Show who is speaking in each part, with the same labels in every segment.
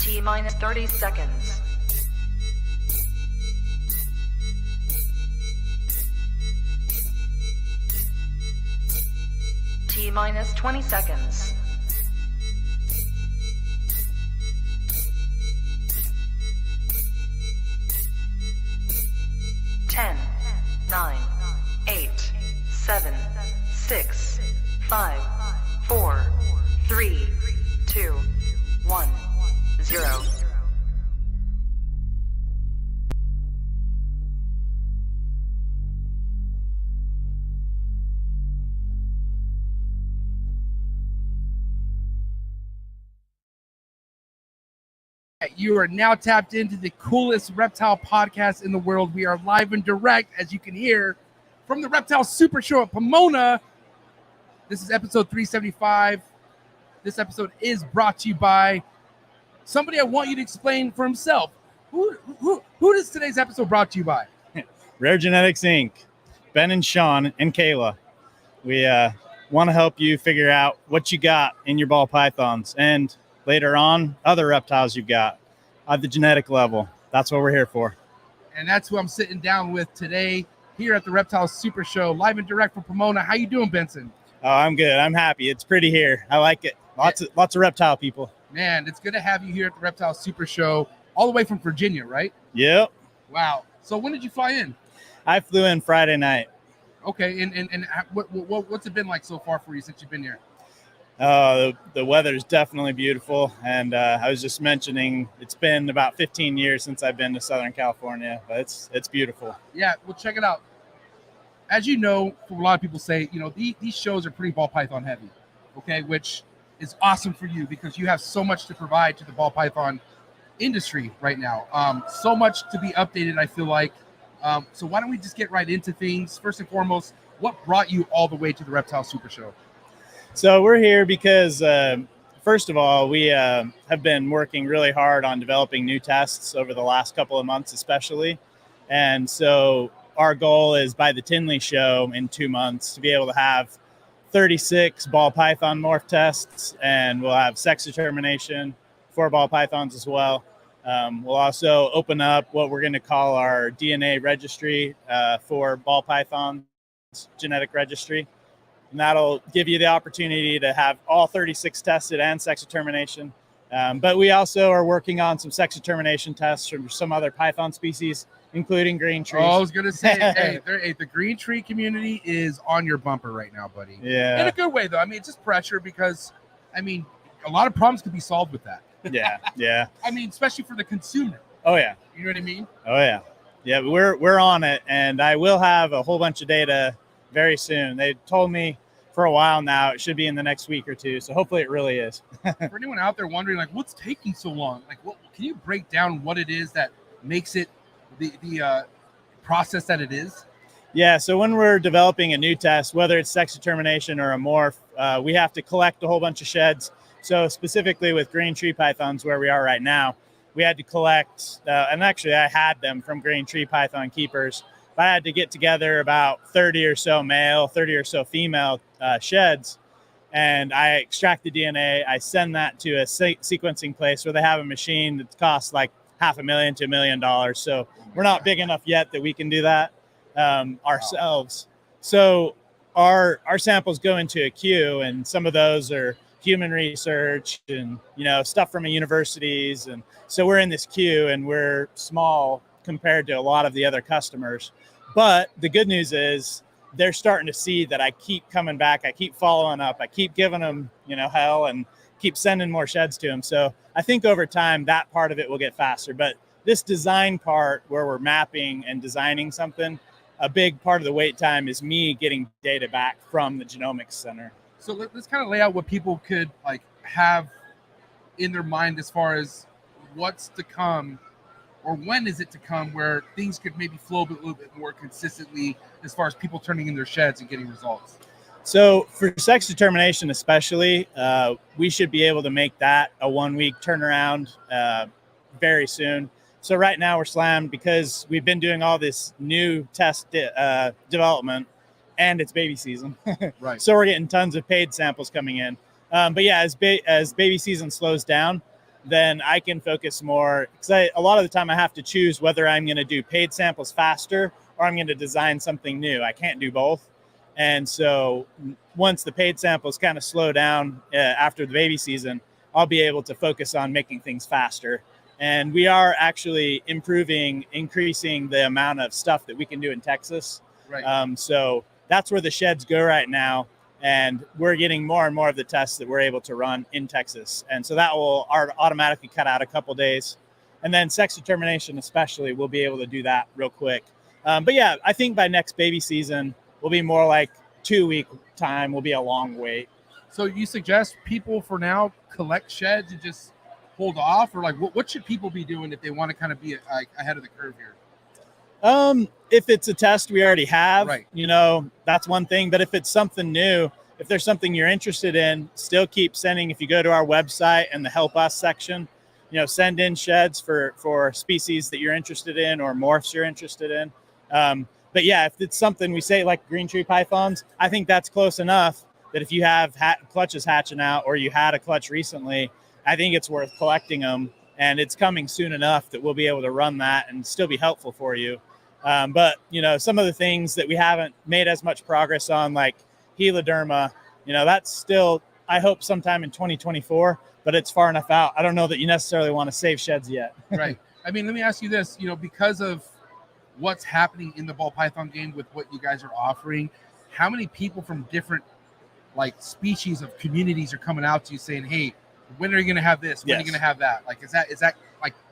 Speaker 1: T minus 30 seconds. T minus 20 seconds. Ten, 9, 8, 7, 6, 5, 4, 3, 2, 1, 0.
Speaker 2: You are now tapped into the coolest reptile podcast in the world. We are live and direct, as you can hear, from the Reptile Super Show at Pomona. This is episode 375. This episode is brought to you by somebody I want you to explain for himself. Who is today's episode brought to you by?
Speaker 3: Rare Genetics Inc. Ben and Sean and Kayla. We want to help you figure out what you got in your ball pythons and later on other reptiles you've got at the genetic level. That's what we're here for.
Speaker 2: And that's who I'm sitting down with today here at the Reptile Super Show, live and direct from Pomona. How you doing, Benson?
Speaker 3: Oh, I'm good. I'm happy. It's pretty here. I like it. Lots of reptile people.
Speaker 2: Man, it's good to have you here at the Reptile Super Show, all the way from Virginia, right?
Speaker 3: Yep.
Speaker 2: Wow. So when did you fly in?
Speaker 3: I flew in Friday night.
Speaker 2: Okay, and what's it been like so far for you since you've been here?
Speaker 3: The weather is definitely beautiful, and I was just mentioning it's been about 15 years since I've been to Southern California, but it's beautiful.
Speaker 2: Yeah, well, check it out. As you know, a lot of people say, you know, these shows are pretty ball python heavy, okay, which is awesome for you because you have so much to provide to the ball python industry right now. So much to be updated, I feel like. So why don't we just get right into things? First and foremost, what brought you all the way to the Reptile Super Show?
Speaker 3: So we're here because, first of all, we have been working really hard on developing new tests over the last couple of months, especially. And so our goal is by the Tinley show in 2 months to be able to have 36 ball python morph tests, and we'll have sex determination for ball pythons as well. We'll also open up what we're going to call our DNA registry for ball pythons, genetic registry. And that'll give you the opportunity to have all 36 tested and sex determination. But we also are working on some sex determination tests from some other python species, including green trees.
Speaker 2: Oh, I was going to say, hey, the green tree community is on your bumper right now, buddy.
Speaker 3: Yeah.
Speaker 2: In a good way, though. I mean, it's just pressure because, I mean, a lot of problems could be solved with that.
Speaker 3: Yeah.
Speaker 2: I mean, especially for the consumer.
Speaker 3: Oh, yeah.
Speaker 2: You know what I mean?
Speaker 3: Oh, yeah. Yeah, we're on it, and I will have a whole bunch of data very soon. They told me for a while now it should be in the next week or two, so hopefully it really is.
Speaker 2: For anyone out there wondering, like, what's taking so long? Like, can you break down what it is that makes it the process that it is?
Speaker 3: Yeah, so when we're developing a new test, whether it's sex determination or a morph, we have to collect a whole bunch of sheds. So specifically with green tree pythons, where we are right now, we had to collect, and actually I had them from green tree python keepers. I had to get together about 30 or so male, 30 or so female sheds, and I extract the DNA. I send that to a sequencing place where they have a machine that costs like $500,000 to $1 million. So we're not big enough yet that we can do that ourselves. So our samples go into a queue, and some of those are human research and, you know, stuff from universities. And so we're in this queue, and we're small compared to a lot of the other customers. But the good news is they're starting to see that I keep coming back. I keep following up. I keep giving them, you know, hell, and keep sending more sheds to them. So I think over time that part of it will get faster. But this design part where we're mapping and designing something, a big part of the wait time is me getting data back from the genomics center.
Speaker 2: So let's kind of lay out what people could like have in their mind as far as what's to come, or when is it to come, where things could maybe flow a little bit more consistently as far as people turning in their sheds and getting results.
Speaker 3: So for sex determination especially, we should be able to make that a 1 week turnaround very soon. So right now we're slammed because we've been doing all this new test development, and it's baby season.
Speaker 2: Right.
Speaker 3: So we're getting tons of paid samples coming in. But yeah, as baby season slows down, then I can focus more, because a lot of the time I have to choose whether I'm going to do paid samples faster or I'm going to design something new. I can't do both. And so once the paid samples kind of slow down after the baby season, I'll be able to focus on making things faster. And we are actually increasing the amount of stuff that we can do in Texas.
Speaker 2: Right.
Speaker 3: So that's where the sheds go right now. And we're getting more and more of the tests that we're able to run in Texas. And so that will automatically cut out a couple days. And then sex determination especially, we'll be able to do that real quick. But yeah, I think by next baby season, will be more like 2-week time, will be a long wait.
Speaker 2: So you suggest people for now collect sheds and just hold off, or like what should people be doing if they want to kind of be like ahead of the curve here?
Speaker 3: If it's a test we already have,
Speaker 2: right,
Speaker 3: that's one thing. But if it's something new, if there's something you're interested in, still keep sending. If you go to our website and the help us section, send in sheds for species that you're interested in or morphs you're interested in. But yeah, if it's something we say like green tree pythons, I think that's close enough that if you have clutches hatching out or you had a clutch recently, I think it's worth collecting them. And it's coming soon enough that we'll be able to run that and still be helpful for you. But, some of the things that we haven't made as much progress on, like Heloderma, that's still, I hope, sometime in 2024, but it's far enough out. I don't know that you necessarily want to save sheds yet.
Speaker 2: Right. I mean, let me ask you this, because of what's happening in the ball python game with what you guys are offering, how many people from different species of communities are coming out to you saying, hey, when are you going to have this? When are you going to have that? Is that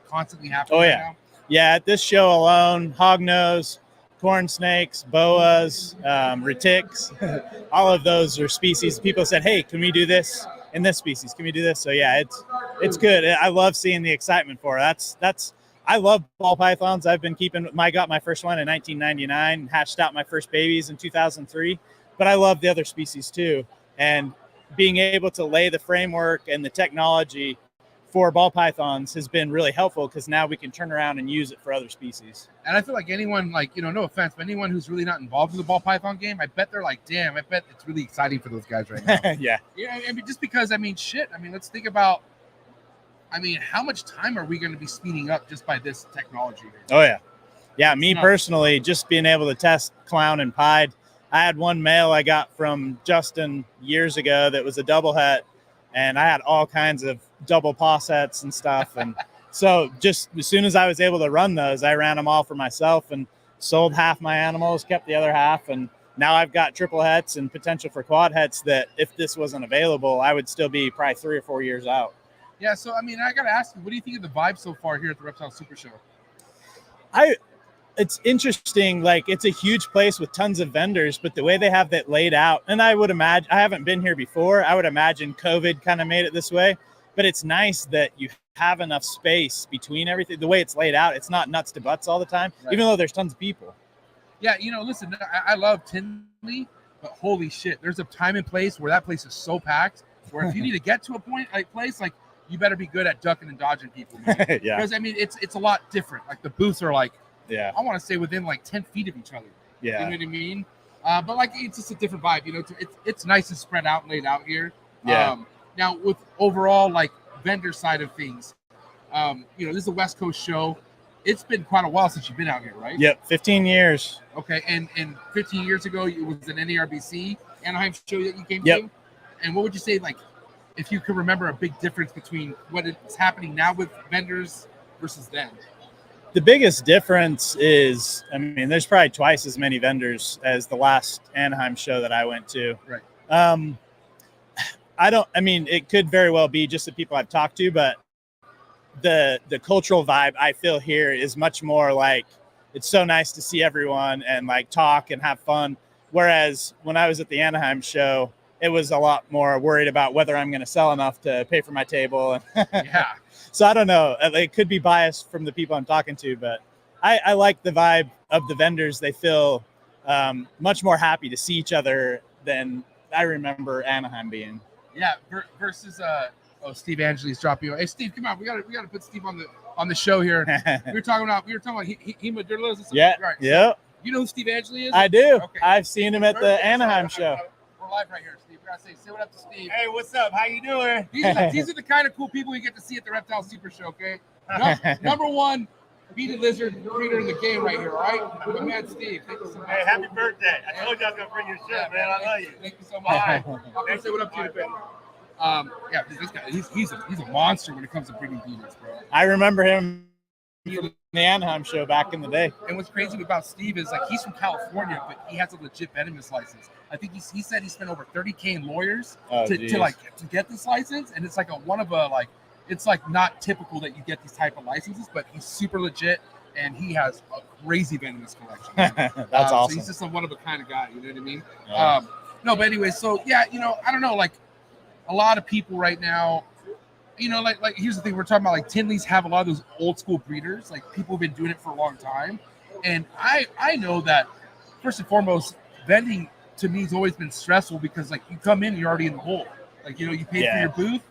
Speaker 2: constantly happening?
Speaker 3: Oh, yeah.
Speaker 2: Right now?
Speaker 3: Yeah. At this show alone, hognose, corn snakes, boas, retics, all of those are species. People said, hey, can we do this in this species? Can we do this? So yeah, it's good. I love seeing the excitement for it. I love ball pythons. I've been got my first one in 1999, hatched out my first babies in 2003, but I love the other species too. And being able to lay the framework and the technology for ball pythons has been really helpful, because now we can turn around and use it for other species.
Speaker 2: And I feel like anyone, no offense, but anyone who's really not involved in the ball python game, I bet they're like, damn, I bet it's really exciting for those guys right now.
Speaker 3: Yeah.
Speaker 2: Yeah. I mean, just because, shit. Let's think about, how much time are we going to be speeding up just by this technology?
Speaker 3: Oh, yeah. Yeah, me personally, just being able to test clown and pied. I had one male I got from Justin years ago that was a double het, and I had all kinds of double paw sets and stuff. And so just as soon as I was able to run those, I ran them all for myself and sold half my animals, kept the other half. And now I've got triple hets and potential for quad hets that if this wasn't available, I would still be probably 3 or 4 years out.
Speaker 2: Yeah, so I got to ask you, what do you think of the vibe so far here at the Reptile Super Show?
Speaker 3: It's interesting. It's a huge place with tons of vendors, but the way they have that laid out, and I would imagine, I haven't been here before, I would imagine COVID kind of made it this way, but it's nice that you have enough space between everything. The way it's laid out, it's not nuts to butts all the time, right, even though there's tons of people. Yeah,
Speaker 2: listen, I love Tinley, but holy shit, there's a time and place where that place is so packed, where if you need to get to a place, you better be good at ducking and dodging people.
Speaker 3: Yeah.
Speaker 2: Because it's a lot different. The booths are I want to say within 10 feet of each other.
Speaker 3: Yeah.
Speaker 2: You know what I mean? But it's just a different vibe. It's nice and spread out and laid out here.
Speaker 3: Yeah.
Speaker 2: Now with overall vendor side of things, this is a West Coast show. It's been quite a while since you've been out here, right?
Speaker 3: Yep, 15 years.
Speaker 2: Okay, and 15 years ago it was an NARBC Anaheim show that you came
Speaker 3: yep.
Speaker 2: to. And what would you say, if you could remember a big difference between what is happening now with vendors versus then?
Speaker 3: The biggest difference is, there's probably twice as many vendors as the last Anaheim show that I went to.
Speaker 2: Right.
Speaker 3: It could very well be just the people I've talked to, but the cultural vibe I feel here is much more it's so nice to see everyone and talk and have fun. Whereas when I was at the Anaheim show, it was a lot more worried about whether I'm going to sell enough to pay for my table.
Speaker 2: Yeah.
Speaker 3: So I don't know. It could be biased from the people I'm talking to, but I like the vibe of the vendors. They feel much more happy to see each other than I remember Anaheim being.
Speaker 2: Yeah. Versus Steve Angeli's dropping. Hey, Steve, come on. We got to put Steve on the show here. we were talking about hemodermas.
Speaker 3: Yeah.
Speaker 2: Right.
Speaker 3: Yeah.
Speaker 2: You know who Steve Angeli is?
Speaker 3: I do.
Speaker 2: Okay.
Speaker 3: I've seen him at the Anaheim show.
Speaker 2: live right here, Steve. We gotta say what up to Steve.
Speaker 4: Hey, what's up? How you doing?
Speaker 2: These are the kind of cool people you get to see at the Reptile Super Show, okay? Number one beaded lizard breeder in the game right here, all right? My man Steve. Thank you so much.
Speaker 4: Hey, happy birthday. I told you I was going to bring your shirt, man. I love you.
Speaker 2: Thank you so much. I'm going to say what up to you, baby. Yeah, this guy, he's a monster when it comes to breeding beetles, bro.
Speaker 3: I remember him from the Anaheim show back in the day.
Speaker 2: And what's crazy about Steve is, like, he's from California, but he has a legit venomous license. I think he said he spent over $30K in lawyers to get this license, and it's like it's like not typical that you get these type of licenses, but he's super legit, and he has a crazy venomous collection.
Speaker 3: That's awesome.
Speaker 2: So he's just a one of a kind of guy. You know what I mean?
Speaker 3: Yeah.
Speaker 2: No, but anyway, so yeah, I don't know, like a lot of people right now, like here's the thing, we're talking about, like Tinleys have a lot of those old school breeders, like people have been doing it for a long time, and I know that first and foremost, vending to me has always been stressful because like you come in, you're already in the hole, like you pay for your booth.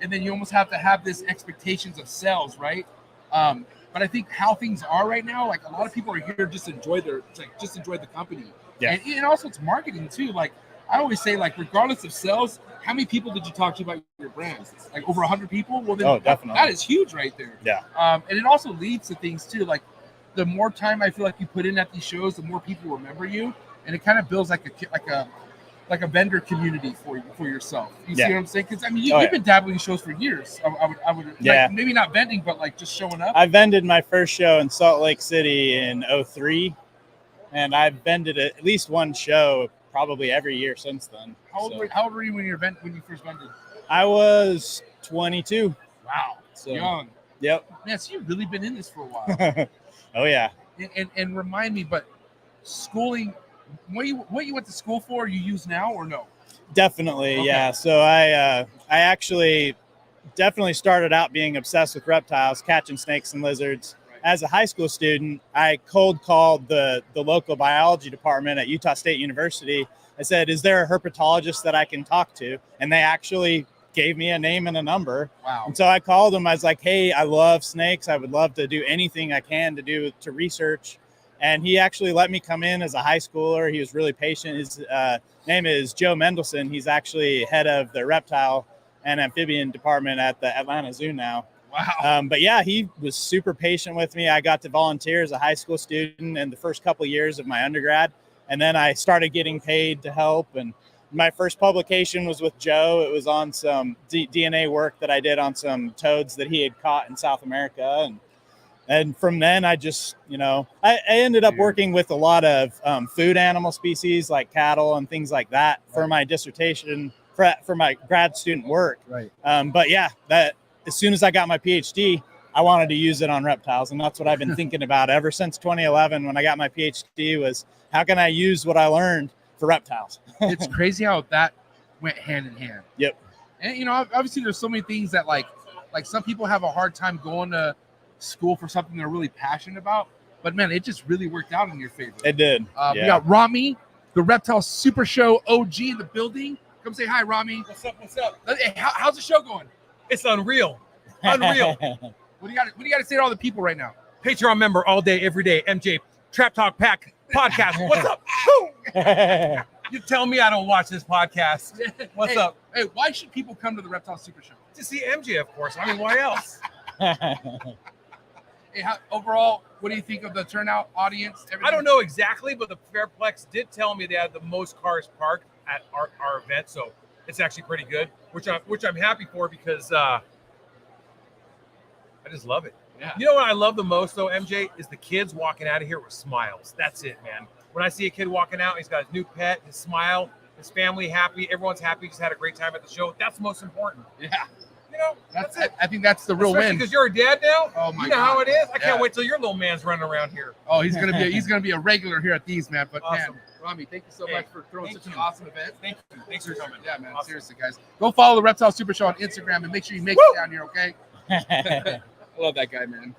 Speaker 2: And then you almost have to have this expectations of sales, right? But I think how things are right now, like a lot of people are here just enjoy the company.
Speaker 3: Yeah.
Speaker 2: And also it's marketing too. Like I always say, like regardless of sales, how many people did you talk to about your brand? Like over 100 people? Well, then
Speaker 3: definitely.
Speaker 2: that is huge right there.
Speaker 3: Yeah.
Speaker 2: And it also leads to things too. Like the more time I feel like you put in at these shows, the more people remember you, and it kind of builds like a vendor community for yourself. You see what I'm saying? Because I mean, you've been dabbling in shows for years. I would like, maybe not vending, but like just showing up.
Speaker 3: I vended my first show in Salt Lake City in 2003, and I've vended at least one show probably every year since then.
Speaker 2: How old were you when you first vended?
Speaker 3: I was 22.
Speaker 2: Wow,
Speaker 3: So
Speaker 2: young.
Speaker 3: Yep.
Speaker 2: Man, so you've really been in this for a while.
Speaker 3: Oh yeah.
Speaker 2: And remind me, but schooling. What you went to school for, you use now or no?
Speaker 3: Definitely,
Speaker 2: Okay.
Speaker 3: yeah. So I actually definitely started out being obsessed with reptiles, catching snakes and lizards.
Speaker 2: Right.
Speaker 3: As a high school student, I cold called the local biology department at Utah State University. I said, "Is there a herpetologist that I can talk to?" And they actually gave me a name and a number.
Speaker 2: Wow.
Speaker 3: And so I called them. I was like, "Hey, I love snakes. I would love to do anything I can to research." And he actually let me come in as a high schooler. He was really patient. His name is Joe Mendelson. He's actually head of the reptile and amphibian department at the Atlanta Zoo now.
Speaker 2: Wow.
Speaker 3: But yeah, he was super patient with me. I got to volunteer as a high school student in the first couple of years of my undergrad. And then I started getting paid to help. And my first publication was with Joe. It was on some DNA work that I did on some toads that he had caught in South America. And from then, I just, I ended up working with a lot of food animal species like cattle and things like that for my dissertation, for my grad student work.
Speaker 2: Right.
Speaker 3: But yeah, that as soon as I got my PhD, I wanted to use it on reptiles. And that's what I've been thinking about ever since 2011 when I got my PhD was how can I use what I learned for reptiles?
Speaker 2: It's crazy how that went hand in hand.
Speaker 3: Yep.
Speaker 2: And, obviously there's so many things that like some people have a hard time going to school for something they're really passionate about, but man, it just really worked out in your favor.
Speaker 3: It did.
Speaker 2: We got Rami, the Reptile Super Show OG in the building. Come say hi, Rami.
Speaker 4: What's up?
Speaker 2: Hey, how's the show going?
Speaker 4: It's unreal. Unreal.
Speaker 2: What do you got to say to all the people right now?
Speaker 4: Patreon member all day, every day. MJ, Trap Talk Pack Podcast. What's up? You tell me I don't watch this podcast. What's up?
Speaker 2: Hey, why should people come to the Reptile Super Show?
Speaker 4: To see MJ, of course. I mean, why else?
Speaker 2: Hey, overall, what do you think of the turnout, audience? Everything?
Speaker 4: I don't know exactly, but the Fairplex did tell me they had the most cars parked at our event, so it's actually pretty good, which I'm happy for because I just love it.
Speaker 2: Yeah.
Speaker 4: You know what I love the most though, MJ, is the kids walking out of here with smiles. That's it, man. When I see a kid walking out, he's got his new pet, his smile, his family happy, everyone's happy, just had a great time at the show. That's most important.
Speaker 2: Yeah.
Speaker 4: That's it.
Speaker 2: I think that's the real win.
Speaker 4: Because you're a dad now.
Speaker 2: Oh my
Speaker 4: You know
Speaker 2: God.
Speaker 4: how it is. I can't
Speaker 2: Yeah.
Speaker 4: wait till your little man's running around here.
Speaker 2: Oh, he's gonna be a regular here at these, man. But
Speaker 4: Awesome.
Speaker 2: man, Rami, thank you so
Speaker 4: Hey,
Speaker 2: much for throwing
Speaker 4: thank
Speaker 2: such an
Speaker 4: you.
Speaker 2: awesome event.
Speaker 4: Thank you. Thanks for coming.
Speaker 2: Yeah, man.
Speaker 4: Awesome.
Speaker 2: Seriously, guys, go follow the Reptile Super Show on Instagram and make sure you make it down here, okay? I love that guy, man.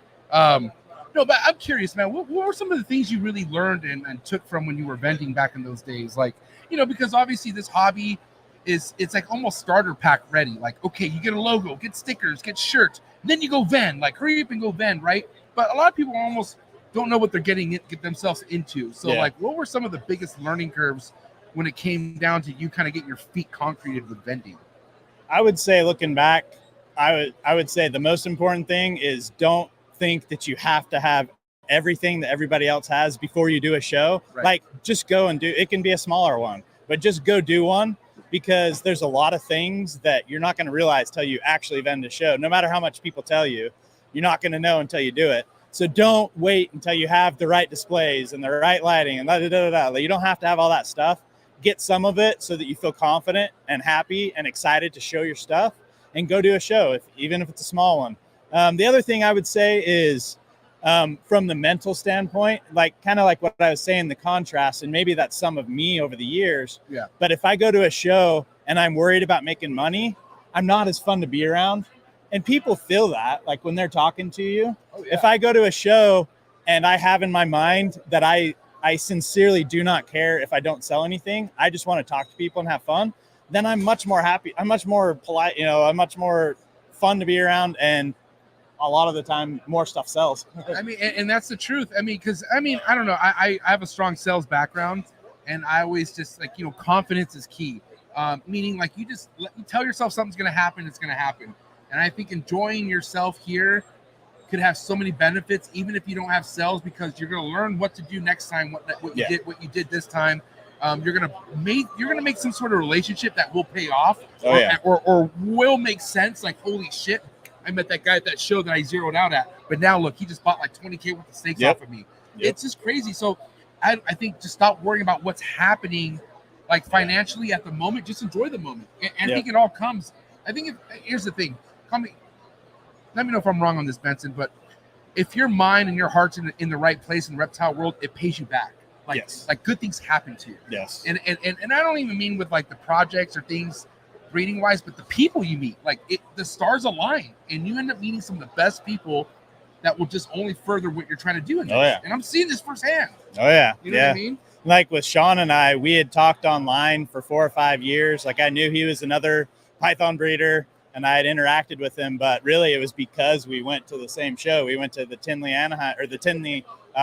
Speaker 2: No, but I'm curious, man. What were some of the things you really learned and took from when you were vending back in those days? Like, because obviously this hobby it's like almost starter pack ready. Like, okay, you get a logo, get stickers, get shirts, then you go vend. Like, hurry up and go vend, right? But a lot of people almost don't know what they're get themselves into. So,
Speaker 3: Yeah.
Speaker 2: like, what were some of the biggest learning curves when it came down to you kind of getting your feet concreted with vending?
Speaker 3: I would say, looking back, I would say the most important thing is don't think that you have to have everything that everybody else has before you do a show.
Speaker 2: Right.
Speaker 3: Like, just go and do it. Can be a smaller one, but just go do one, because there's a lot of things that you're not going to realize till you actually vend a show. No matter how much people tell you, you're not going to know until you do it. So don't wait until you have the right displays and the right lighting and You don't have to have all that stuff. Get some of it so that you feel confident and happy and excited to show your stuff, and go do a show, even if it's a small one. The other thing I would say is, from the mental standpoint, like kind of like what I was saying, the contrast, and maybe that's some of me over the years.
Speaker 2: Yeah.
Speaker 3: But if I go to a show and I'm worried about making money, I'm not as fun to be around. And people feel that, like when they're talking to you.
Speaker 2: Oh, yeah.
Speaker 3: If I go to a show and I have in my mind that I sincerely do not care if I don't sell anything, I just want to talk to people and have fun, then I'm much more happy. I'm much more polite, I'm much more fun to be around, and a lot of the time more stuff sells.
Speaker 2: I mean, and that's the truth. I mean, because I don't know. I have a strong sales background, and I always just like, confidence is key. Meaning like you tell yourself something's going to happen, it's going to happen. And I think enjoying yourself here could have so many benefits, even if you don't have sales, because you're going to learn what to do next time, what you did this time. You're gonna make some sort of relationship that will pay off, or will make sense. Like, holy shit, I met that guy at that show that I zeroed out at, but now look, he just bought like 20K worth of steaks off of me. It's just crazy. So I think just stop worrying about what's happening, like financially at the moment. Just enjoy the moment, and I think it all comes. I think here's the thing. Let me know if I'm wrong on this, Benson, but if your mind and your heart's in the right place in the reptile world, it pays you back. Like good things happen to you.
Speaker 3: Yes.
Speaker 2: And I don't even mean with like the projects or things breeding wise, but the people you meet, like the stars align, and you end up meeting some of the best people that will just only further what you're trying to do in this.
Speaker 3: Oh, yeah.
Speaker 2: And I'm seeing this firsthand.
Speaker 3: Oh yeah.
Speaker 2: You know what I mean?
Speaker 3: Like with Sean and I, we had talked online for 4 or 5 years. Like I knew he was another Python breeder, and I had interacted with him, but really it was because we went to the same show. We went to the Tinley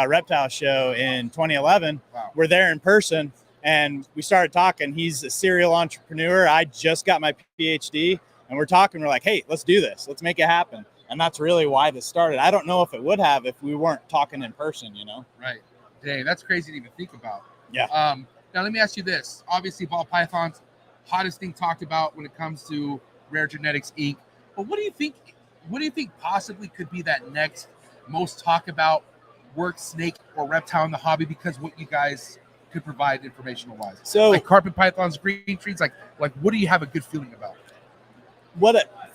Speaker 3: Reptile show in 2011.
Speaker 2: Wow.
Speaker 3: We're there in person, and we started talking. He's a serial entrepreneur. I just got my PhD, and we're talking. We're like, hey, let's do this. Let's make it happen. And that's really why this started. I don't know if it would have if we weren't talking in person,
Speaker 2: Right. Dang, that's crazy to even think about.
Speaker 3: Yeah.
Speaker 2: Now let me ask you this. Obviously, ball pythons, hottest thing talked about when it comes to Rare Genetics Inc. But what do you think possibly could be that next most talk about work snake or reptile in the hobby, because what you guys could provide informational wise?
Speaker 3: So
Speaker 2: like carpet pythons, green trees, like what do you have a good feeling about?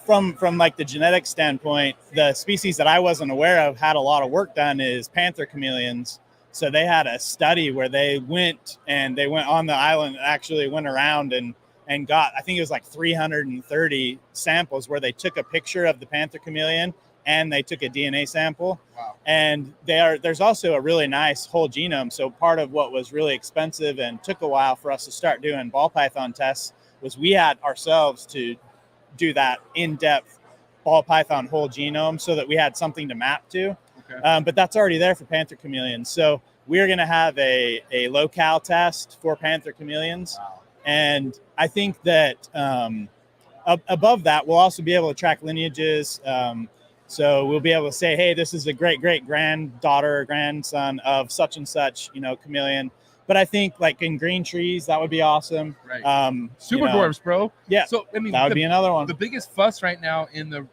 Speaker 3: From like the genetic standpoint, the species that I wasn't aware of had a lot of work done is panther chameleons. So they had a study where they went on the island, actually went around and got, I think it was like 330 samples where they took a picture of the panther chameleon and they took a DNA sample.
Speaker 2: Wow.
Speaker 3: And there's also a really nice whole genome. So part of what was really expensive and took a while for us to start doing ball python tests was we had ourselves to do that in-depth ball python whole genome so that we had something to map to.
Speaker 2: Okay.
Speaker 3: But that's already there for panther chameleons. So we're going to have a locale test for panther chameleons.
Speaker 2: Wow.
Speaker 3: And I think that above that, we'll also be able to track lineages. So we'll be able to say, hey, this is a great-great-granddaughter or grandson of such and such, chameleon. But I think like in green trees, that would be awesome.
Speaker 2: Right. Super dwarfs, bro.
Speaker 3: Yeah.
Speaker 2: So I mean,
Speaker 3: that would be another one.
Speaker 2: The biggest fuss right now in the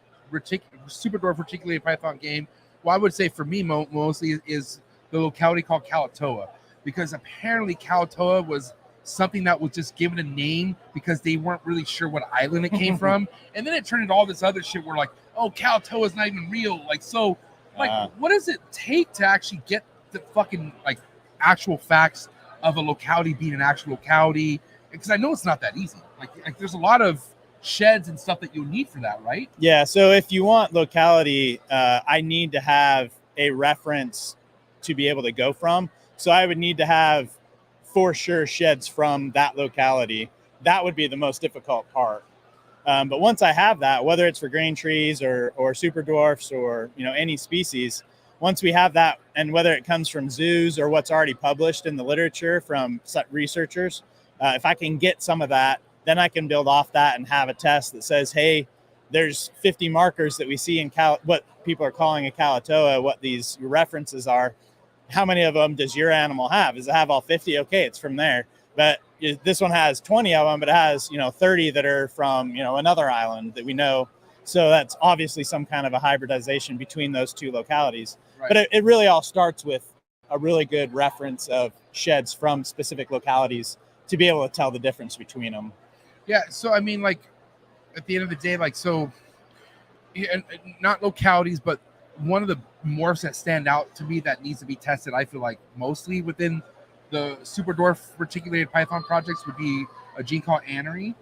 Speaker 2: super dwarf reticulated python game, well, I would say for me mostly is the locality called Kalatoa, because apparently Kalatoa was something that was just given a name because they weren't really sure what island it came from, and then it turned into all this other shit where like, oh, Kalatoa is not even real. Like, so, like, what does it take to actually get the fucking like actual facts of a locality being an actual locality? Because I know it's not that easy. Like there's a lot of sheds and stuff that you'll need for that, right?
Speaker 3: Yeah. So if you want locality, I need to have a reference to be able to go from. So I would need to have for sure sheds from that locality. That would be the most difficult part. But once I have that, whether it's for green trees or super dwarfs or any species, once we have that, and whether it comes from zoos or what's already published in the literature from researchers, If I can get some of that, then I can build off that and have a test that says, hey, there's 50 markers that we see in what people are calling a Kalatoa, what these references are. How many of them does your animal have? Does it have all 50? Okay, it's from there. But this one has 20 of them, but it has, 30 that are from, another island that we know. So that's obviously some kind of a hybridization between those two localities.
Speaker 2: Right.
Speaker 3: But it really all starts with a really good reference of sheds from specific localities to be able to tell the difference between them.
Speaker 2: Yeah. So, I mean, like, at the end of the day, like, so, and not localities, but one of the morphs that stand out to me that needs to be tested, I feel like mostly within the super dwarf reticulated python projects, would be a gene called anery.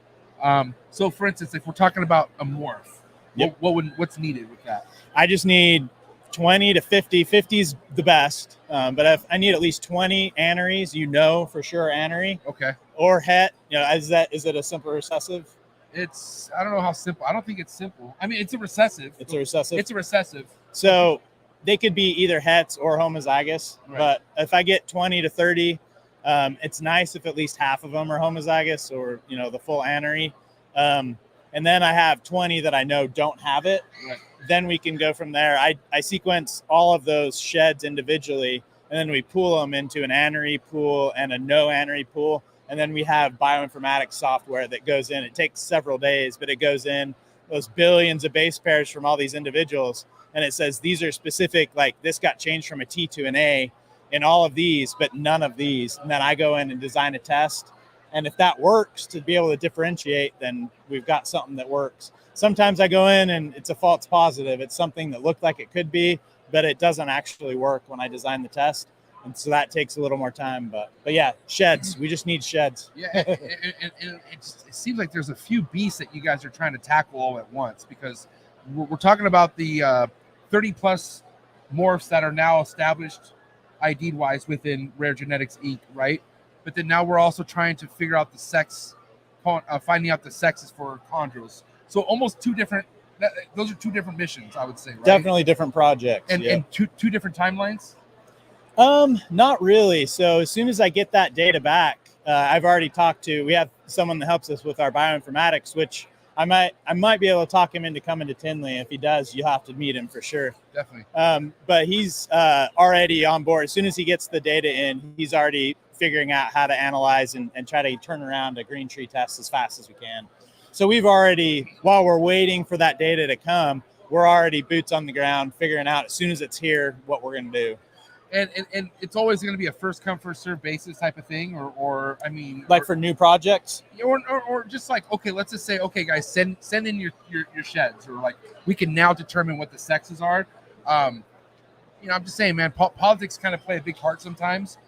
Speaker 2: So, for instance, if we're talking about a morph,
Speaker 3: Yep.
Speaker 2: what's needed with that?
Speaker 3: I just need 20 to 50. 50 is the best, but if I need at least 20 aneries, for sure anery.
Speaker 2: Okay.
Speaker 3: Or het. Is it a simple recessive?
Speaker 2: I don't know how simple. I don't think it's simple. I mean, it's a recessive.
Speaker 3: It's a recessive.
Speaker 2: It's a recessive.
Speaker 3: So they could be either hets or homozygous.
Speaker 2: Right.
Speaker 3: But if I get 20 to 30, it's nice if at least half of them are homozygous or, the full anery. And then I have 20 that I know don't have it.
Speaker 2: Right.
Speaker 3: Then we can go from there. I sequence all of those sheds individually, and then we pool them into an anery pool and a no anery pool. And then we have bioinformatics software that goes in. It takes several days, but it goes in those billions of base pairs from all these individuals. And it says these are specific, like this got changed from a T to an A in all of these, but none of these. And then I go in and design a test. And if that works to be able to differentiate, then we've got something that works. Sometimes I go in and it's a false positive. It's something that looked like it could be, but it doesn't actually work when I design the test. And so that takes a little more time. But yeah, sheds. We just need sheds.
Speaker 2: Yeah, it seems like there's a few beasts that you guys are trying to tackle all at once, because we're talking about the 30 plus morphs that are now established ID-wise within Rare Genetics Inc., right? But then now we're also trying to figure out the sex, finding out the sexes for chondros. So almost those are two different missions, I would say, right?
Speaker 3: Definitely different projects.
Speaker 2: And two different timelines?
Speaker 3: Not really. So as soon as I get that data back, I've already we have someone that helps us with our bioinformatics, which I might be able to talk him into coming to Tinley. If he does, you'll have to meet him for sure.
Speaker 2: Definitely.
Speaker 3: But he's already on board. As soon as he gets the data in, he's already figuring out how to analyze and try to turn around a green tree test as fast as we can. So we've already, while we're waiting for that data to come, we're already boots on the ground, figuring out as soon as it's here what we're going to do.
Speaker 2: And it's always going to be a first come first serve basis type of thing, or I mean,
Speaker 3: like for new projects,
Speaker 2: or just like, okay, let's just say, okay, guys, send in your sheds, or like we can now determine what the sexes are. I'm just saying, man, politics kind of play a big part sometimes,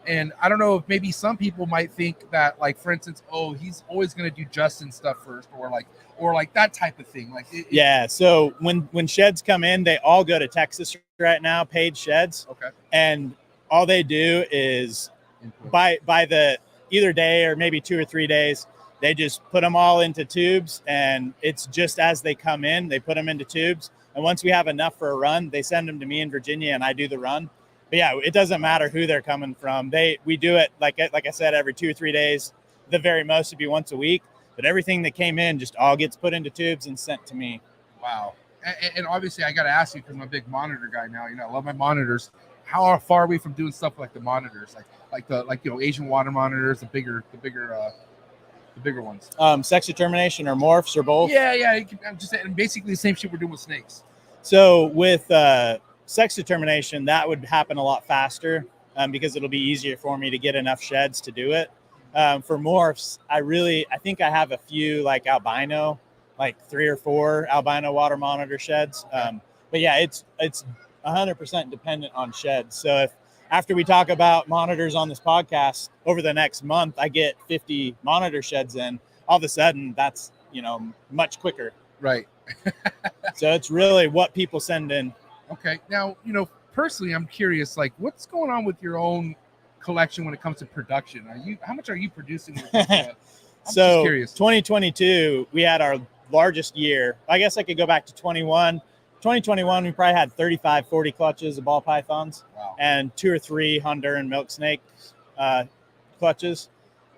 Speaker 2: and I don't know if maybe some people might think that, like, for instance, oh, he's always going to do Justin stuff first, or like that type of thing. Like,
Speaker 3: yeah. So when sheds come in, they all go to Texas right now, paid sheds.
Speaker 2: Okay.
Speaker 3: And all they do is by the either day or maybe 2 or 3 days, they just put them all into tubes, and it's just as they come in, they put them into tubes. And once we have enough for a run, they send them to me in Virginia, and I do the run. But yeah, it doesn't matter who they're coming from. We do it like I said, every 2 or 3 days. The very most would be once a week. But everything that came in just all gets put into tubes and sent to me.
Speaker 2: Wow. And obviously, I got to ask you, because I'm a big monitor guy now. I love my monitors. How far are we from doing stuff like the monitors, like Asian water monitors, the bigger ones?
Speaker 3: Sex determination or morphs or both?
Speaker 2: Yeah. I'm just saying, basically the same shit we're doing with snakes.
Speaker 3: So with sex determination, that would happen a lot faster because it'll be easier for me to get enough sheds to do it. For morphs, I think I have a few like albino, like 3 or 4 albino water monitor sheds. But yeah, it's 100% dependent on sheds. So if after we talk about monitors on this podcast, over the next month, I get 50 monitor sheds in, all of a sudden that's, much quicker.
Speaker 2: Right.
Speaker 3: So it's really what people send in.
Speaker 2: Okay. Now, personally, I'm curious, like, what's going on with your own collection when it comes to production? How much are you producing with this, I'm
Speaker 3: so
Speaker 2: just curious.
Speaker 3: 2022, we had our largest year. I guess I could go back to 2021, we probably had 35, 40 clutches of ball pythons.
Speaker 2: Wow.
Speaker 3: And 2 or 3 Honduran milk snake clutches.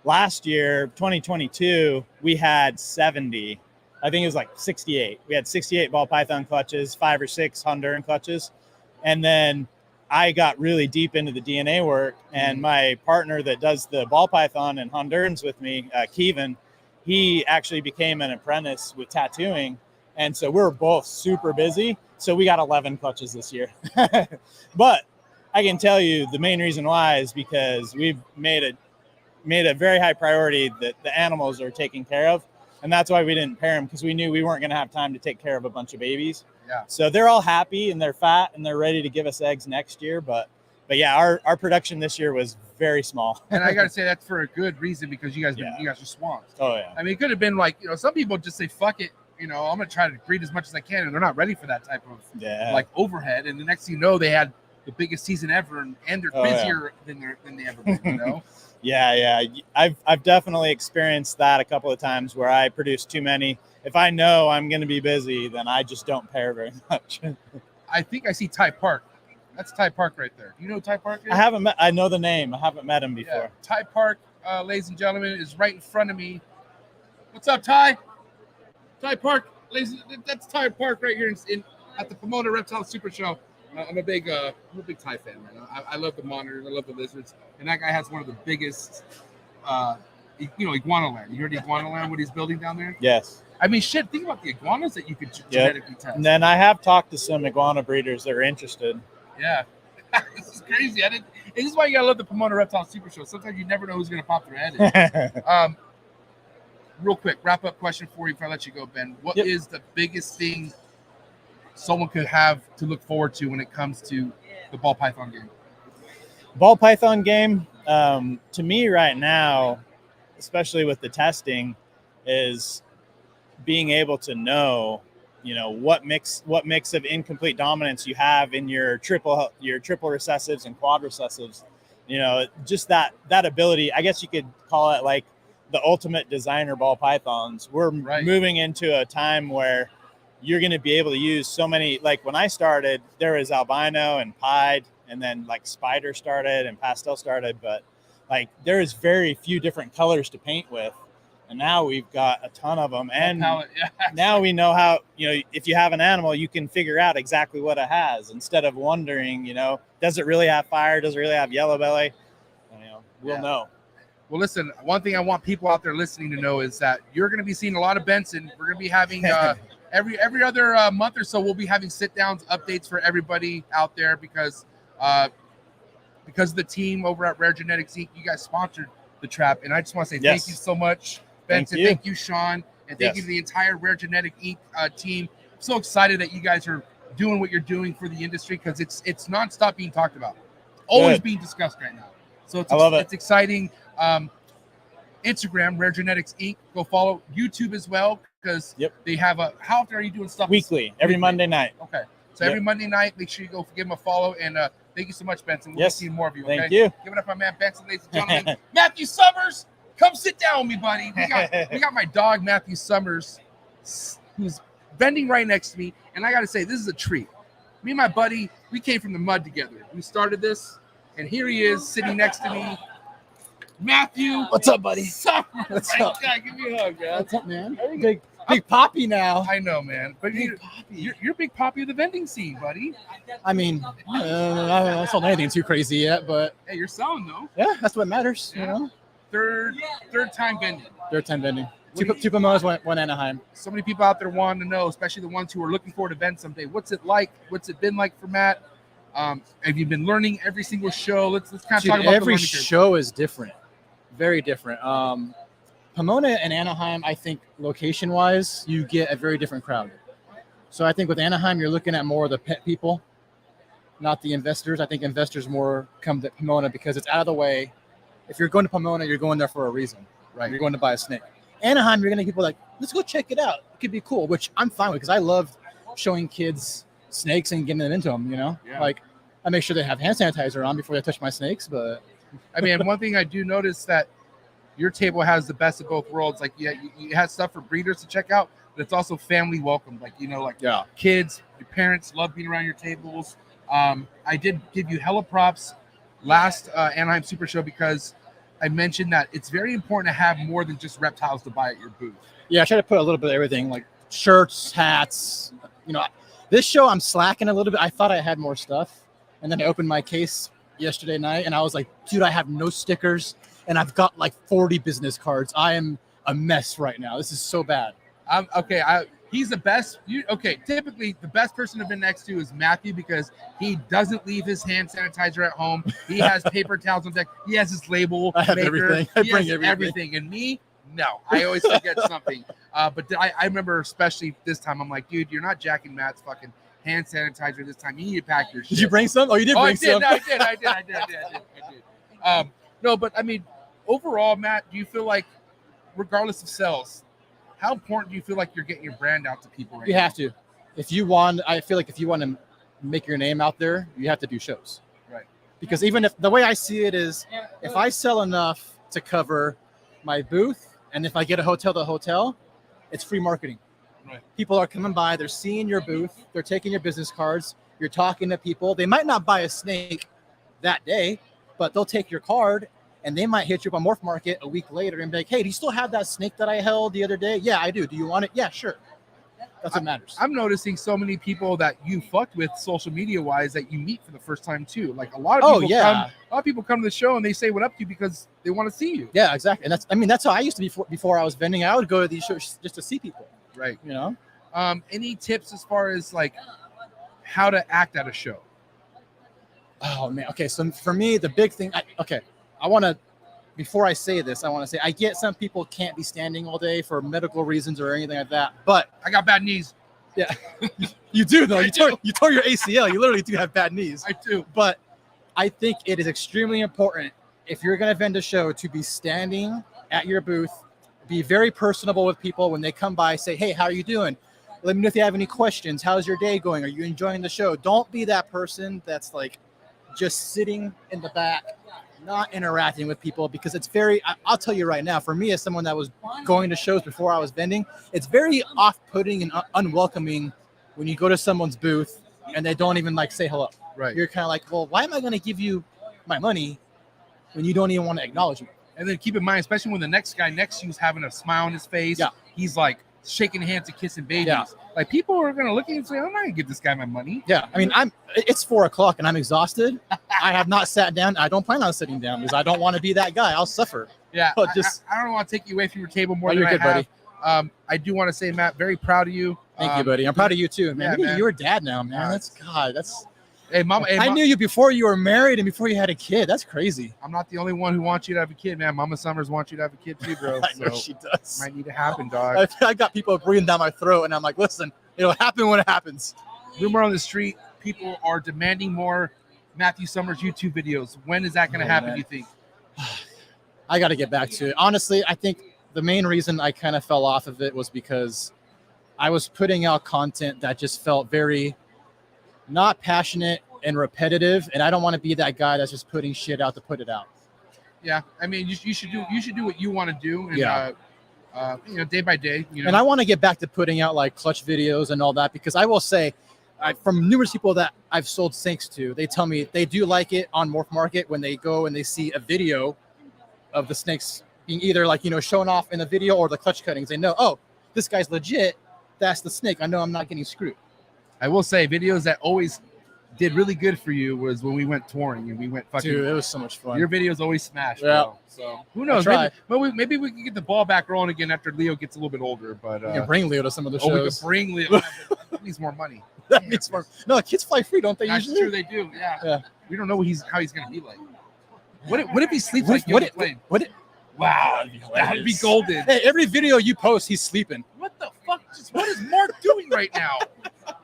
Speaker 3: Last year, 2022, we had 70. I think it was like 68. We had 68 ball python clutches, 5 or 6 Honduran clutches. And then I got really deep into the DNA work, and my partner that does the ball python and Hondurans with me, Kevin, he actually became an apprentice with tattooing. And so we're both super busy. So we got 11 clutches this year. But I can tell you the main reason why is because we've made a very high priority that the animals are taken care of. And that's why we didn't pair them, because we knew we weren't going to have time to take care of a bunch of babies.
Speaker 2: Yeah.
Speaker 3: So they're all happy and they're fat and they're ready to give us eggs next year. But yeah, our production this year was very small.
Speaker 2: And I got to say that's for a good reason, because you guys are swamped.
Speaker 3: Oh yeah.
Speaker 2: I mean, it could have been like, some people just say, fuck it. I'm going to try to breed as much as I can. And they're not ready for that type of like overhead. And the next thing you know, they had the biggest season ever, and they're busier than they ever been,
Speaker 3: Yeah. I've definitely experienced that a couple of times where I produce too many. If I know I'm going to be busy, then I just don't pair very much.
Speaker 2: I think I see Ty Park. That's Ty Park right there. You know who Ty Park is?
Speaker 3: I know the name. I haven't met him before.
Speaker 2: Yeah. Ty Park, ladies and gentlemen, is right in front of me. What's up, Ty? Ty Park, that's Ty Park right here at the Pomona Reptile Super Show. I'm a big Ty fan, man. I love the monitors, I love the lizards, and that guy has one of the biggest, iguana land. You heard iguana land? What he's building down there?
Speaker 3: Yes.
Speaker 2: I mean, shit. Think about the iguanas that you could genetically test.
Speaker 3: And then I have talked to some iguana breeders that are interested.
Speaker 2: Yeah, this is crazy. This is why you gotta love the Pomona Reptile Super Show. Sometimes you never know who's gonna pop their head in. Real quick, wrap up question for you before I let you go, Ben. What is the biggest thing someone could have to look forward to when it comes to the ball python game?
Speaker 3: Ball python game, to me right now, especially with the testing, is being able to know, what mix of incomplete dominance you have in your triple recessives and quad recessives. Just that ability. I guess you could call it like the ultimate designer ball pythons. We're moving into a time where you're going to be able to use so many. Like when I started, there was albino and pied, and then like spider started and pastel started, but like there is very few different colors to paint with. And now we've got a ton of them. And now we know how, if you have an animal, you can figure out exactly what it has instead of wondering, does it really have fire? Does it really have yellow belly? We'll know.
Speaker 2: Well, listen, one thing I want people out there listening to know is that you're going to be seeing a lot of Benson. We're going to be having every other month or so, we'll be having sit downs, updates for everybody out there because of the team over at Rare Genetics Inc. You guys sponsored the trap. And I just want to say thank you so much, Benson. Thank you, Sean. And thank you to the entire Rare Genetic Inc. Team. I'm so excited that you guys are doing what you're doing for the industry, because it's nonstop being talked about. Always being discussed right now. So I love it. It's exciting. Instagram, Rare Genetics Inc. Go follow YouTube as well, because they have how often are you doing stuff?
Speaker 3: Weekly, every Monday night.
Speaker 2: Okay. So every Monday night, make sure you go give them a follow. And thank you so much, Benson. We'll be seeing more of you. Okay?
Speaker 3: Thank you.
Speaker 2: Give it up, my man Benson, ladies and gentlemen. Matthew Summers, come sit down with me, buddy. We got my dog, Matthew Summers, who's bending right next to me. And I got to say, this is a treat. Me and my buddy, we came from the mud together. We started this, and here he is sitting next to me. Matthew,
Speaker 5: what's up, buddy?
Speaker 2: Summers.
Speaker 5: What's up?
Speaker 2: God, give me a hug, man.
Speaker 5: What's up, man? Big Poppy now.
Speaker 2: I know, man. But you're Big Poppy of the vending scene, buddy.
Speaker 5: I mean, I haven't sold anything too crazy yet, but
Speaker 2: hey, you're selling though.
Speaker 5: Yeah, that's what matters.
Speaker 2: Third time vending.
Speaker 5: Third time vending. Two Pomonas, one Anaheim.
Speaker 2: So many people out there want to know, especially the ones who are looking forward to vend someday. What's it like? What's it been like for Matt? Have you been learning every single show? Let's kind of talk about
Speaker 5: every show is different. Very different. Pomona and Anaheim, I think location-wise, you get a very different crowd. So I think with Anaheim, you're looking at more of the pet people, not the investors. I think investors more come to Pomona because it's out of the way. If you're going to Pomona, you're going there for a reason, right? You're going to buy a snake. Anaheim, you're going to get people like, let's go check it out. It could be cool, which I'm fine with because I love showing kids snakes and getting them into them, Like I make sure they have hand sanitizer on before they touch my snakes, but
Speaker 2: I mean, one thing I do notice that your table has the best of both worlds. Like you have stuff for breeders to check out, but it's also family welcome. Like, kids, your parents love being around your tables. I did give you hella props last Anaheim Super Show because I mentioned that it's very important to have more than just reptiles to buy at your booth.
Speaker 5: Yeah, I try to put a little bit of everything, like shirts, hats. You know, this show I'm slacking a little bit. I thought I had more stuff, and then I opened my case yesterday night, and I was like, dude, I have no stickers, and I've got like 40 business cards. I am a mess right now. This is so bad.
Speaker 2: He's the best. Typically the best person to be next to is Matthew because he doesn't leave his hand sanitizer at home. He has paper towels on deck. He has his label.
Speaker 5: I have
Speaker 2: maker.
Speaker 5: everything. I bring
Speaker 2: everything. And me, no, I always forget something. But I remember especially this time, I'm like, dude, you're not jacking Matt's fucking hand sanitizer this time. You need to pack your shit.
Speaker 5: Did you bring some? Oh, you did bring some.
Speaker 2: No, I did. No, but I mean, overall, Matt, do you feel like, regardless of sales, how important do you feel like you're getting your brand out to people right
Speaker 5: You
Speaker 2: now?
Speaker 5: have to. I feel like if you want to make your name out there, you have to do shows.
Speaker 2: Right.
Speaker 5: Because even if the way I see it is, if I sell enough to cover my booth, and if I get a hotel to hotel, it's free marketing.
Speaker 2: Right.
Speaker 5: People are coming by, they're seeing your booth, they're taking your business cards, you're talking to people. They might not buy a snake that day, but they'll take your card. And they might hit you up on Morph Market a week later and be like, hey, do you still have that snake that I held the other day? Yeah, I do. Do you want it? Yeah, sure. That's what matters.
Speaker 2: I'm noticing so many people that you fucked with social media wise that you meet for the first time too. Like a lot of people come to the show and they say what up to you because they want to see you.
Speaker 5: Yeah, exactly. And that's how I used to be before I was vending. I would go to these shows just to see people.
Speaker 2: Right.
Speaker 5: You know?
Speaker 2: Any tips as far as like how to act at a show?
Speaker 5: Oh man. Okay. So for me, the big thing, before I say this, I want to say I get some people can't be standing all day for medical reasons or anything like that. But
Speaker 2: I got bad knees.
Speaker 5: Yeah, you do though. You tore your ACL. You literally do have bad knees.
Speaker 2: I do.
Speaker 5: But I think it is extremely important if you're going to vend a show to be standing at your booth, be very personable with people when they come by. Say, hey, how are you doing? Let me know if you have any questions. How's your day going? Are you enjoying the show? Don't be that person that's like just sitting in the back, not interacting with people, because it's I'll tell you right now, for me as someone that was going to shows before I was vending, it's very off-putting and unwelcoming when you go to someone's booth and they don't even like say hello.
Speaker 2: Right.
Speaker 5: You're kind of like, well, why am I going to give you my money when you don't even want to acknowledge me?
Speaker 2: And then keep in mind, especially when the next guy next to you is having a smile on his face, he's like shaking hands and kissing babies.
Speaker 5: Yeah.
Speaker 2: Like people are gonna look at you and say, I'm not gonna give this guy my money.
Speaker 5: Yeah, I mean, it's 4:00 and I'm exhausted. I have not sat down. I don't plan on sitting down because I don't want to be that guy. I'll suffer.
Speaker 2: Yeah,
Speaker 5: but
Speaker 2: I don't want to take you away from your table more than
Speaker 5: you're good,
Speaker 2: I have.
Speaker 5: buddy.
Speaker 2: I do want to say, Matt, very proud of you.
Speaker 5: Thank you, buddy. I'm proud of you too, man.
Speaker 2: Yeah,
Speaker 5: Look at
Speaker 2: man.
Speaker 5: you're a dad now, man. That's
Speaker 2: Hey, Mama.
Speaker 5: I knew you before you were married and before you had a kid. That's crazy.
Speaker 2: I'm not the only one who wants you to have a kid, man. Mama Summers wants you to have a kid too, bro.
Speaker 5: I know she does.
Speaker 2: Might need to happen, dog.
Speaker 5: I got people breathing down my throat, and I'm like, listen, it'll happen when it happens.
Speaker 2: Rumor on the street, people are demanding more Matthew Summers YouTube videos. When is that going to happen, do you think?
Speaker 5: I got to get back to it. Honestly, I think the main reason I kind of fell off of it was because I was putting out content that just felt very not passionate and repetitive, and I don't want to be that guy that's just putting shit out to put it out.
Speaker 2: Yeah, I mean, you should do what you want to do, and day by day.
Speaker 5: And I want to get back to putting out like clutch videos and all that, because I will say, from numerous people that I've sold snakes to, they tell me they do like it on Morph Market when they go and they see a video of the snakes being either like shown off in the video or the clutch cuttings. They know, oh, this guy's legit. That's the snake. I know I'm not getting screwed.
Speaker 2: I will say, videos that always did really good for you was when we went touring and we went fucking.
Speaker 5: Dude, it was so much fun.
Speaker 2: Your videos always smash,
Speaker 5: yeah.
Speaker 2: bro. So who knows? Maybe we can get the ball back rolling again after Leo gets a little bit older. But
Speaker 5: we can bring Leo to some of the shows.
Speaker 2: We can bring Leo. That needs more money.
Speaker 5: That needs more. No, kids fly free, don't they?
Speaker 2: That's
Speaker 5: usually?
Speaker 2: True, they do. Yeah. We don't know how he's gonna be like. What if he sleeps like
Speaker 5: what?
Speaker 2: Wow, that would be golden.
Speaker 5: Hey, every video you post, he's sleeping.
Speaker 2: What the fuck? What is Mark doing right now?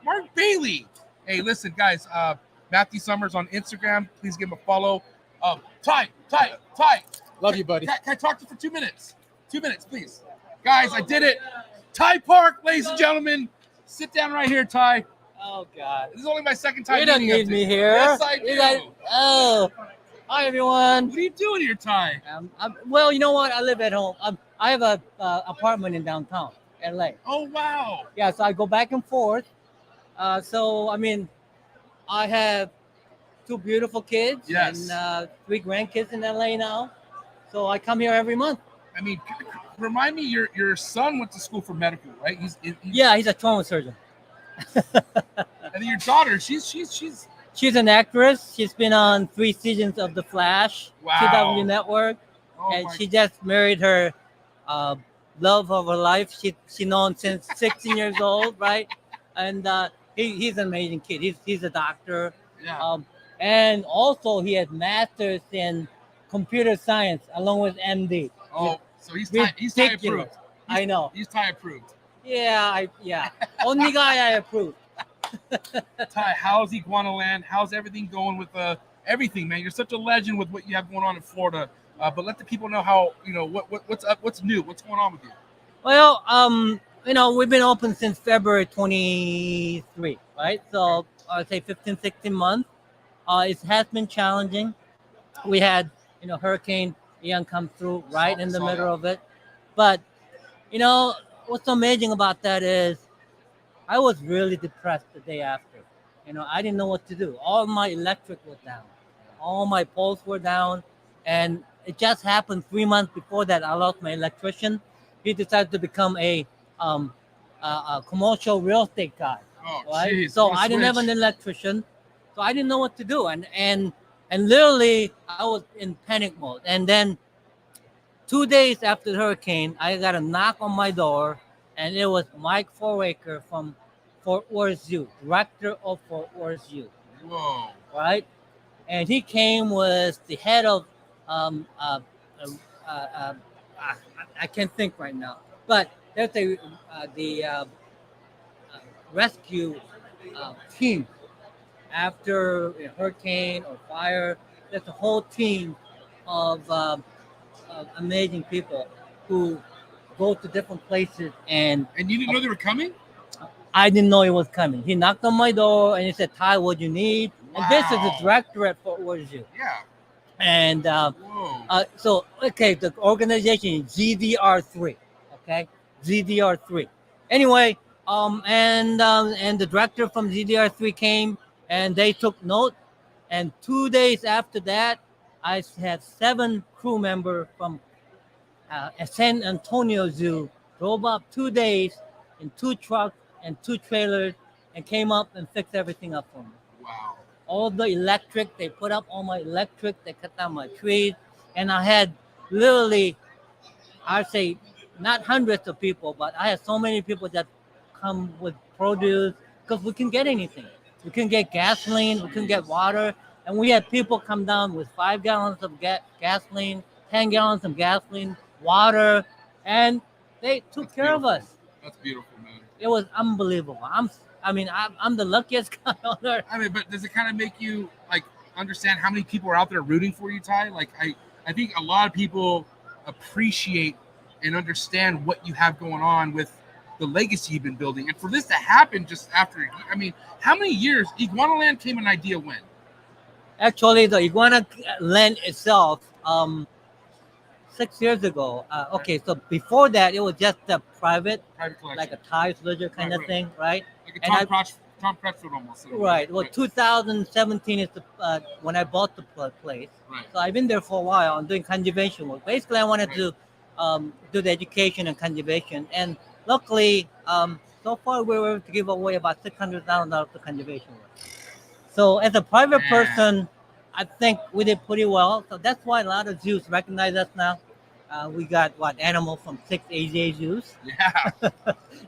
Speaker 2: Mark Bailey. Hey, listen, guys. Matthew Summers on Instagram. Please give him a follow. Ty.
Speaker 5: Love you, buddy.
Speaker 2: Can I talk to you for 2 minutes? 2 minutes, please. Guys, I did it. Ty Park, ladies and gentlemen. Sit down right here, Ty.
Speaker 6: Oh, God.
Speaker 2: This is only my second time.
Speaker 6: You don't need me here.
Speaker 2: Yes, I do.
Speaker 6: Hi, everyone.
Speaker 2: What are you doing here, Ty?
Speaker 6: Well, you know what? I live at home. I have a apartment in downtown LA.
Speaker 2: Oh, wow.
Speaker 6: Yeah, so I go back and forth. I have 2 beautiful kids.
Speaker 2: Yes.
Speaker 6: And 3 grandkids in LA now. So I come here every month.
Speaker 2: I mean, remind me, your son went to school for medical, right?
Speaker 6: Yeah, he's a trauma surgeon.
Speaker 2: And then your daughter,
Speaker 6: She's an actress. She's been on 3 seasons of The Flash,
Speaker 2: Wow.
Speaker 6: CW Network,
Speaker 2: oh
Speaker 6: and
Speaker 2: my
Speaker 6: she just married her love of her life. She known since 16 years old, right? And he's an amazing kid. He's a doctor,
Speaker 2: yeah.
Speaker 6: and also he has masters in computer science along with MD.
Speaker 2: Oh, so he's Thai approved.
Speaker 6: I know.
Speaker 2: He's Thai approved.
Speaker 6: Yeah, only guy I approve.
Speaker 2: Ty, how's Iguanaland? How's everything going with everything, man? You're such a legend with what you have going on in Florida. But let the people know how, what's up, what's new, what's going on with you.
Speaker 6: Well, we've been open since February 23, right? So I'd say 15, 16 months. It has been challenging. We had, Hurricane Ian come through right in the middle of it. But, what's amazing about that is I was really depressed the day after. I didn't know what to do. All my electric was down. All my poles were down. And it just happened 3 months before that. I lost my electrician. He decided to become a commercial real estate guy.
Speaker 2: Oh,
Speaker 6: right?
Speaker 2: Geez,
Speaker 6: So I didn't have an electrician. So I didn't know what to do. And literally, I was in panic mode. And then 2 days after the hurricane, I got a knock on my door. And it was Mike Foraker from Fort Worth Zoo, director of Fort Worth Zoo.
Speaker 2: Whoa.
Speaker 6: Right? And he came with the head of, I can't think right now, but there's the rescue team after a hurricane or fire. There's a whole team of amazing people who go to different places. And
Speaker 2: you didn't know they were coming?
Speaker 6: I didn't know he was coming. He knocked on my door and he said, Ty, what do you need?
Speaker 2: Wow.
Speaker 6: And this is the director at Fort Worth Zoo.
Speaker 2: Yeah.
Speaker 6: And the organization is ZDR3. Okay, ZDR3. Anyway, and the director from ZDR3 came and they took note. And 2 days after that, I had 7 crew members from San Antonio Zoo drove up 2 days in 2 trucks and 2 trailers and came up and fixed everything up for me.
Speaker 2: Wow.
Speaker 6: All the electric, they put up all my electric, they cut down my trees, and I had literally, I'd say, not hundreds of people, but I had so many people that come with produce because we couldn't get anything. We couldn't get gasoline, we couldn't get water, and we had people come down with 5 gallons of gasoline, 10 gallons of gasoline, water, and they took care of us.
Speaker 2: That's beautiful, man.
Speaker 6: It was unbelievable. I'm the luckiest guy on earth.
Speaker 2: I mean, but does it kind of make you understand how many people are out there rooting for you, Ty? I think a lot of people appreciate and understand what you have going on with the legacy you've been building, and for this to happen just after, how many years? Iguanaland came an idea when?
Speaker 6: Actually, the Iguana Land itself, 6 years ago. So before that, it was just a private
Speaker 2: collection,
Speaker 6: like a Thai lizard kind of thing, right?
Speaker 2: Like a Tom Crutchfield almost.
Speaker 6: Right. Well, 2017 is when I bought the place.
Speaker 2: Right.
Speaker 6: So I've been there for a while. I'm doing conservation work. Basically, I wanted to do the education and conservation. And luckily, so far we were able to give away about $600,000 to conservation work. So as a private person, I think we did pretty well. So that's why a lot of zoos recognize us now. We got animals from 6 AJ zoos.
Speaker 2: Yeah.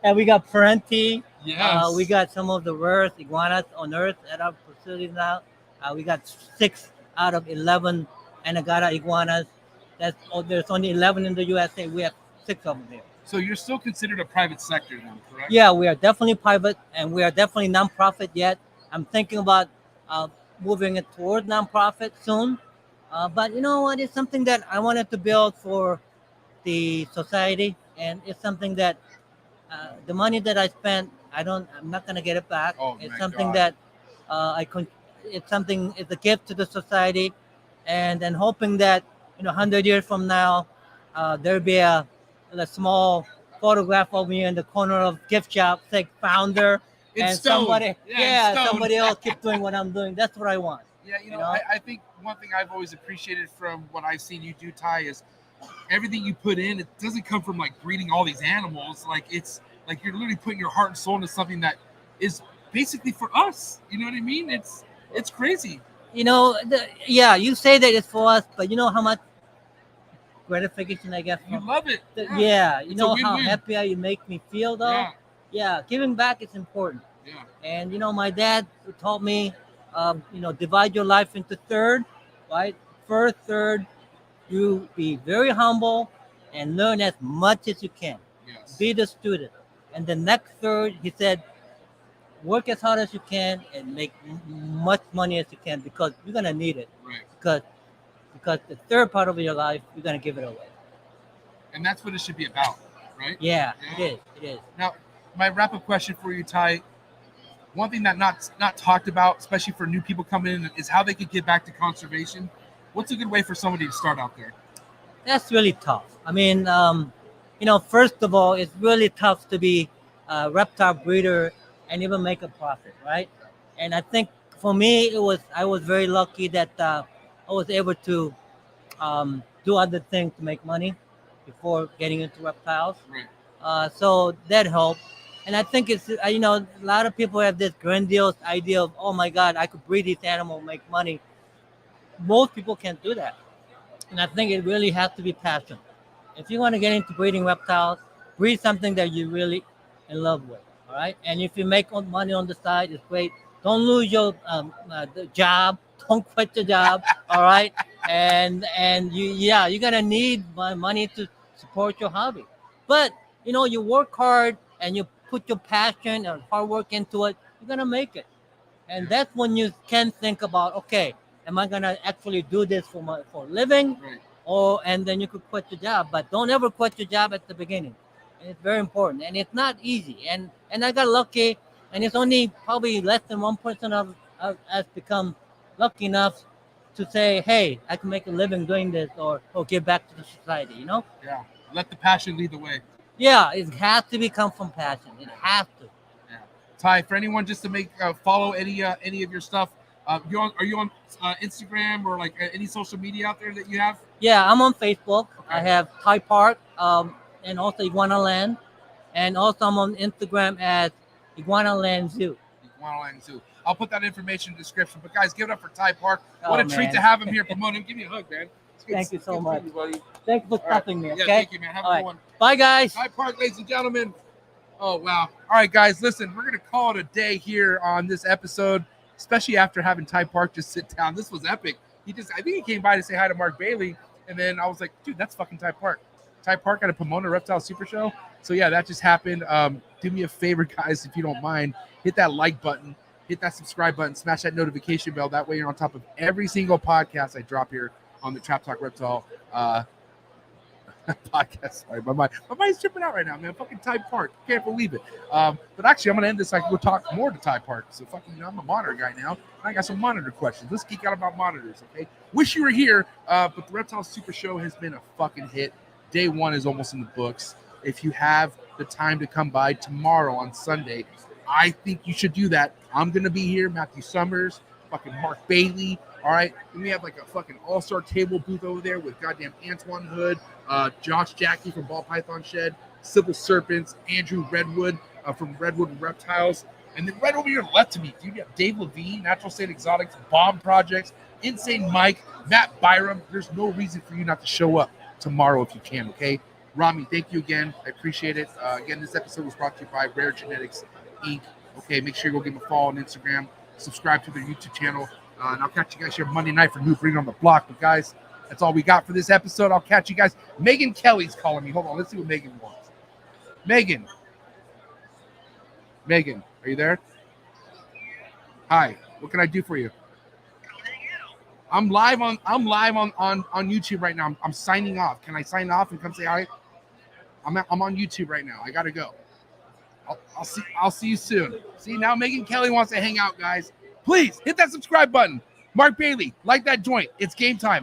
Speaker 6: And we got Parenti.
Speaker 2: Yes.
Speaker 6: We got some of the rarest iguanas on Earth at our facilities now. We got 6 out of 11 Anagata iguanas. There's only 11 in the USA. We have 6 of them there.
Speaker 2: So you're still considered a private sector then, correct?
Speaker 6: Yeah, we are definitely private, and we are definitely nonprofit yet. I'm thinking about moving it toward nonprofit soon. But you know what? It's something that I wanted to build for the society, and it's something that the money that I spent, I'm not gonna get it back.
Speaker 2: Oh,
Speaker 6: it's
Speaker 2: my
Speaker 6: something
Speaker 2: God.
Speaker 6: that it's a gift to the society, and then hoping that 100 years from now, there'll be a small photograph of me in the corner of gift shop, say founder,
Speaker 2: It's
Speaker 6: and
Speaker 2: stoned.
Speaker 6: somebody,
Speaker 2: Yeah, it's stoned.
Speaker 6: somebody else keep doing what I'm doing. That's what I want.
Speaker 2: Yeah, you know,
Speaker 6: You know?
Speaker 2: I think one thing I've always appreciated from what I've seen you do, Ty, is everything you put in. It doesn't come from like breeding all these animals. Like it's like you're literally putting your heart and soul into something that is basically for us. You know what I mean? It's crazy.
Speaker 6: You know, yeah, you say that it's for us, but you know how much gratification I get
Speaker 2: You
Speaker 6: from
Speaker 2: love it.
Speaker 6: yeah, you
Speaker 2: It's
Speaker 6: know
Speaker 2: a
Speaker 6: how
Speaker 2: win-win.
Speaker 6: happy you make me feel though.
Speaker 2: Yeah.
Speaker 6: Yeah, giving back is important.
Speaker 2: Yeah.
Speaker 6: And you know, my dad taught me, you know, divide your life into third, right? First third, you be very humble and learn as much as you can.
Speaker 2: Yes.
Speaker 6: Be the student. And the next third, he said, work as hard as you can and make much money as you can because you're gonna need it.
Speaker 2: Right.
Speaker 6: Because the third part of your life, you're gonna give it away.
Speaker 2: And that's what it should be about, right?
Speaker 6: Yeah,
Speaker 2: Yeah.
Speaker 6: it is. It is.
Speaker 2: Now, my wrap-up question for you, Ty. One thing that not talked about, especially for new people coming in, is how they could get back to conservation. What's a good way for somebody to start out there?
Speaker 6: That's really tough. I mean, you know, first of all, it's really tough to be a reptile breeder and even make a profit, right? And I think for me, I was very lucky that I was able to do other things to make money before getting into reptiles.
Speaker 2: Right.
Speaker 6: So that helped. And I think it's, you know, a lot of people have this grandiose idea of, oh my God, I could breed this animal, make money. Most people can't do that. And I think it really has to be passion. If you want to get into breeding reptiles, breed something that you're really in love with, all right? And if you make money on the side, it's great. Don't lose your the job. Don't quit your job, all right? And you're gonna need money to support your hobby. But you know, you work hard and you put your passion and hard work into it, you're gonna make it. And that's when you can think about, okay, am I gonna actually do this for a living?
Speaker 2: Right.
Speaker 6: And then you could quit your job, but don't ever quit your job at the beginning. And it's very important, and it's not easy. And I got lucky, and it's only probably less than 1% of us become lucky enough to say, hey, I can make a living doing this, or give back to the society. You know?
Speaker 2: Yeah. Let the passion lead the way.
Speaker 6: Yeah, it has to come from passion. It has to.
Speaker 2: Yeah. Ty, for anyone just to make follow any of your stuff, are you on Instagram or like any social media out there that you have?
Speaker 6: Yeah, I'm on Facebook.
Speaker 2: Okay.
Speaker 6: I have Thai Park, and also Iguana Land, and also I'm on Instagram as Iguana Land Zoo.
Speaker 2: Iguana Land Zoo. I'll put that information in the description. But guys, give it up for Ty Park. What
Speaker 6: Oh,
Speaker 2: a treat
Speaker 6: man.
Speaker 2: to have him here. Pomona, give me a hug, man. It's good-
Speaker 6: Thank you
Speaker 2: it's
Speaker 6: so
Speaker 2: good
Speaker 6: much.
Speaker 2: seeing you, buddy.
Speaker 6: Thank you for
Speaker 2: All right.
Speaker 6: stopping me. Okay.
Speaker 2: Yeah, thank you, man. Have a
Speaker 6: All
Speaker 2: good
Speaker 6: right.
Speaker 2: one.
Speaker 6: Bye, guys.
Speaker 2: Ty Park, ladies and gentlemen. Oh, wow. All right, guys, listen, we're going to call it a day here on this episode, especially after having Ty Park just sit down. This was epic. I think he came by to say hi to Mark Bailey, and then I was like, dude, that's fucking Ty Park. Ty Park at a Pomona Reptile Super Show. So, yeah, that just happened. Do me a favor, guys, if you don't mind, hit that like button, hit that subscribe button, smash that notification bell. That way you're on top of every single podcast I drop here on the Trap Talk Reptile podcast. Sorry, my mind's tripping out right now, man. Fucking Ty Park. Can't believe it. But actually, I'm going to end this so I can go talk more to Ty Park. So fucking, I'm a monitor guy now. And I got some monitor questions. Let's geek out about monitors, okay? Wish you were here, but the Reptile Super Show has been a fucking hit. Day one is almost in the books. If you have the time to come by tomorrow on Sunday, I think you should do that. I'm going to be here. Matthew Summers, fucking Mark Bailey. All right. And we have like a fucking all-star table booth over there with goddamn Antoine Hood, Josh Jackie from Ball Python Shed, Sybil Serpents, Andrew Redwood from Redwood Reptiles. And then right over here left to me, dude, you have Dave Levine, Natural State Exotics, Bomb Projects, Insane Mike, Matt Byram. There's no reason for you not to show up tomorrow if you can, okay? Rami, thank you again. I appreciate it. Again, this episode was brought to you by Rare Genetics, Inc. Okay, make sure you go give them a follow on Instagram, subscribe to their YouTube channel, and I'll catch you guys here Monday night for New Breed on the Block. But guys, that's all we got for this episode. I'll catch you guys. Megan Kelly's calling me. Hold on, let's see what Megan wants. Megan, are you there? Hi, what can I do for you? I'm live on YouTube right now. I'm signing off. Can I sign off and come say hi? I'm on YouTube right now. I gotta go. I'll see you soon. See, now Megan Kelly wants to hang out, guys. Please hit that subscribe button. Mark Bailey, like that joint. It's game time.